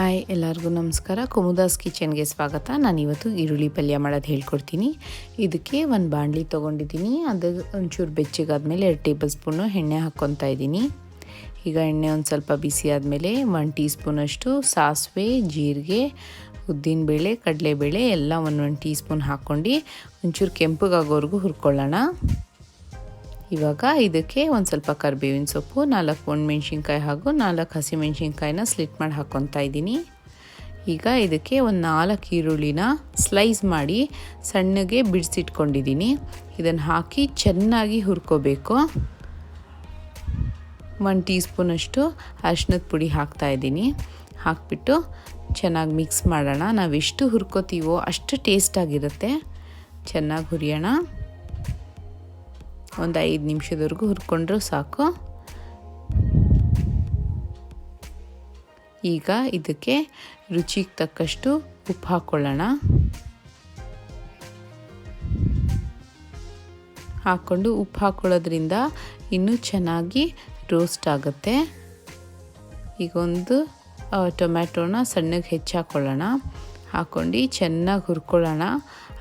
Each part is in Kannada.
ಹಾಯ್ ಎಲ್ಲರಿಗೂ ನಮಸ್ಕಾರ. ಕುಮುದಾಸ್ ಕಿಚನ್ಗೆ ಸ್ವಾಗತ. ನಾನಿವತ್ತು ಈರುಳ್ಳಿ ಪಲ್ಯ ಮಾಡೋದು ಹೇಳ್ಕೊಡ್ತೀನಿ. ಇದಕ್ಕೆ ಒಂದು ಬಾಣಲಿ ತೊಗೊಂಡಿದ್ದೀನಿ. ಅದು ಒಂಚೂರು ಬೆಚ್ಚಗಾದ್ಮೇಲೆ 2 ಟೇಬಲ್ ಸ್ಪೂನು ಎಣ್ಣೆ ಹಾಕ್ಕೊತಾ ಇದ್ದೀನಿ. ಈಗ ಎಣ್ಣೆ ಒಂದು ಸ್ವಲ್ಪ ಬಿಸಿ ಆದಮೇಲೆ 1 ಟೀ ಸ್ಪೂನಷ್ಟು ಸಾಸಿವೆ, ಜೀರಿಗೆ, ಉದ್ದಿನಬೇಳೆ, ಕಡಲೆಬೇಳೆ ಎಲ್ಲ 1 ಟೀ ಸ್ಪೂನ್ ಹಾಕ್ಕೊಂಡು ಒಂಚೂರು ಕೆಂಪಗಾಗೋವರೆಗೂ ಹುರ್ಕೊಳ್ಳೋಣ. ಇವಾಗ ಇದಕ್ಕೆ ಒಂದು ಸ್ವಲ್ಪ ಕರಿಬೇವಿನ ಸೊಪ್ಪು, 4 ಒಣಮೆಣ್ಸಿನ್ಕಾಯಿ ಹಾಗೂ 4 ಹಸಿಮೆಣ್ಸಿನ್ಕಾಯಿನ ಸ್ಲಿಟ್ ಮಾಡಿ ಹಾಕ್ಕೊತಾ ಇದ್ದೀನಿ. ಈಗ ಇದಕ್ಕೆ ಒಂದು 4 ಈರುಳ್ಳಿನ ಸ್ಲೈಸ್ ಮಾಡಿ ಸಣ್ಣಗೆ ಬಿಡಿಸಿಟ್ಕೊಂಡಿದ್ದೀನಿ. ಇದನ್ನು ಹಾಕಿ ಚೆನ್ನಾಗಿ ಹುರ್ಕೋಬೇಕು. 1 ಟೀ ಸ್ಪೂನಷ್ಟು ಅರಿಶಿನದ ಪುಡಿ ಹಾಕ್ತಾಯಿದ್ದೀನಿ. ಹಾಕಿಬಿಟ್ಟು ಚೆನ್ನಾಗಿ ಮಿಕ್ಸ್ ಮಾಡೋಣ. ನಾವೆಷ್ಟು ಹುರ್ಕೋತೀವೋ ಅಷ್ಟು ಟೇಸ್ಟಾಗಿರುತ್ತೆ. ಚೆನ್ನಾಗಿ ಹುರಿಯೋಣ. ಒಂದು 5 ನಿಮಿಷದವರೆಗೂ ಹುರ್ಕೊಂಡ್ರೂ ಸಾಕು. ಈಗ ಇದಕ್ಕೆ ರುಚಿಗೆ ತಕ್ಕಷ್ಟು ಉಪ್ಪು ಹಾಕ್ಕೊಳ್ಳೋಣ. ಹಾಕ್ಕೊಂಡು ಉಪ್ಪು ಹಾಕ್ಕೊಳ್ಳೋದ್ರಿಂದ ಇನ್ನೂ ಚೆನ್ನಾಗಿ ರೋಸ್ಟ್ ಆಗುತ್ತೆ. ಈಗ ಒಂದು ಟೊಮ್ಯಾಟೋನ ಸಣ್ಣಗೆ ಹೆಚ್ಚಾಕೊಳ್ಳೋಣ. ಹಾಕ್ಕೊಂಡು ಚೆನ್ನಾಗಿ ಹುರ್ಕೊಳ್ಳೋಣ.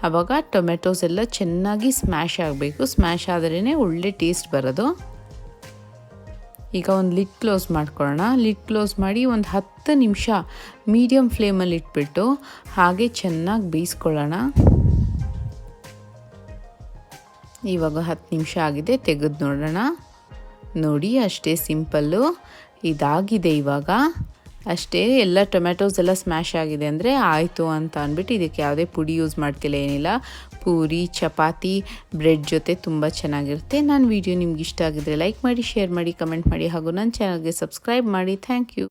ಆವಾಗ ಟೊಮೆಟೊಸ್ ಎಲ್ಲ ಚೆನ್ನಾಗಿ ಸ್ಮ್ಯಾಶ್ ಆಗಬೇಕು. ಸ್ಮ್ಯಾಶ್ ಆದ್ರೇ ಒಳ್ಳೆ ಟೇಸ್ಟ್ ಬರೋದು. ಈಗ ಒಂದು ಲಿಡ್ ಕ್ಲೋಸ್ ಮಾಡ್ಕೊಳ್ಳೋಣ. ಲಿಡ್ ಕ್ಲೋಸ್ ಮಾಡಿ ಒಂದು 10 ನಿಮಿಷ ಮೀಡಿಯಮ್ ಫ್ಲೇಮಲ್ಲಿ ಇಟ್ಬಿಟ್ಟು ಹಾಗೆ ಚೆನ್ನಾಗಿ ಬೇಯಿಸ್ಕೊಳ್ಳೋಣ. ಇವಾಗ 10 ನಿಮಿಷ ಆಗಿದೆ, ತೆಗೆದು ನೋಡೋಣ. ನೋಡಿ, ಅಷ್ಟೇ ಸಿಂಪಲ್ಲು. ಇದಾಗಿದೆ. ಇವಾಗ ಅಷ್ಟೇ, ಎಲ್ಲ ಟೊಮೆಟೊಸ್ ಎಲ್ಲ ಸ್ಮ್ಯಾಶ್ ಆಗಿದೆ ಅಂದರೆ ಆಯಿತು ಅಂತ ಅಂದ್ಬಿಟ್ಟು ಇದಕ್ಕೆ ಯಾವುದೇ ಪುಡಿ ಯೂಸ್ ಮಾಡ್ತಿಲ್ಲ, ಏನಿಲ್ಲ. ಪೂರಿ, ಚಪಾತಿ, ಬ್ರೆಡ್ ಜೊತೆ ತುಂಬ ಚೆನ್ನಾಗಿರುತ್ತೆ. ನನ್ನ ವಿಡಿಯೋ ನಿಮ್ಗೆ ಇಷ್ಟ ಆಗಿದ್ರೆ ಲೈಕ್ ಮಾಡಿ, ಶೇರ್ ಮಾಡಿ, ಕಮೆಂಟ್ ಮಾಡಿ ಹಾಗೂ ನನ್ನ ಚಾನಲ್ಗೆ ಸಬ್ಸ್ಕ್ರೈಬ್ ಮಾಡಿ. Thank you.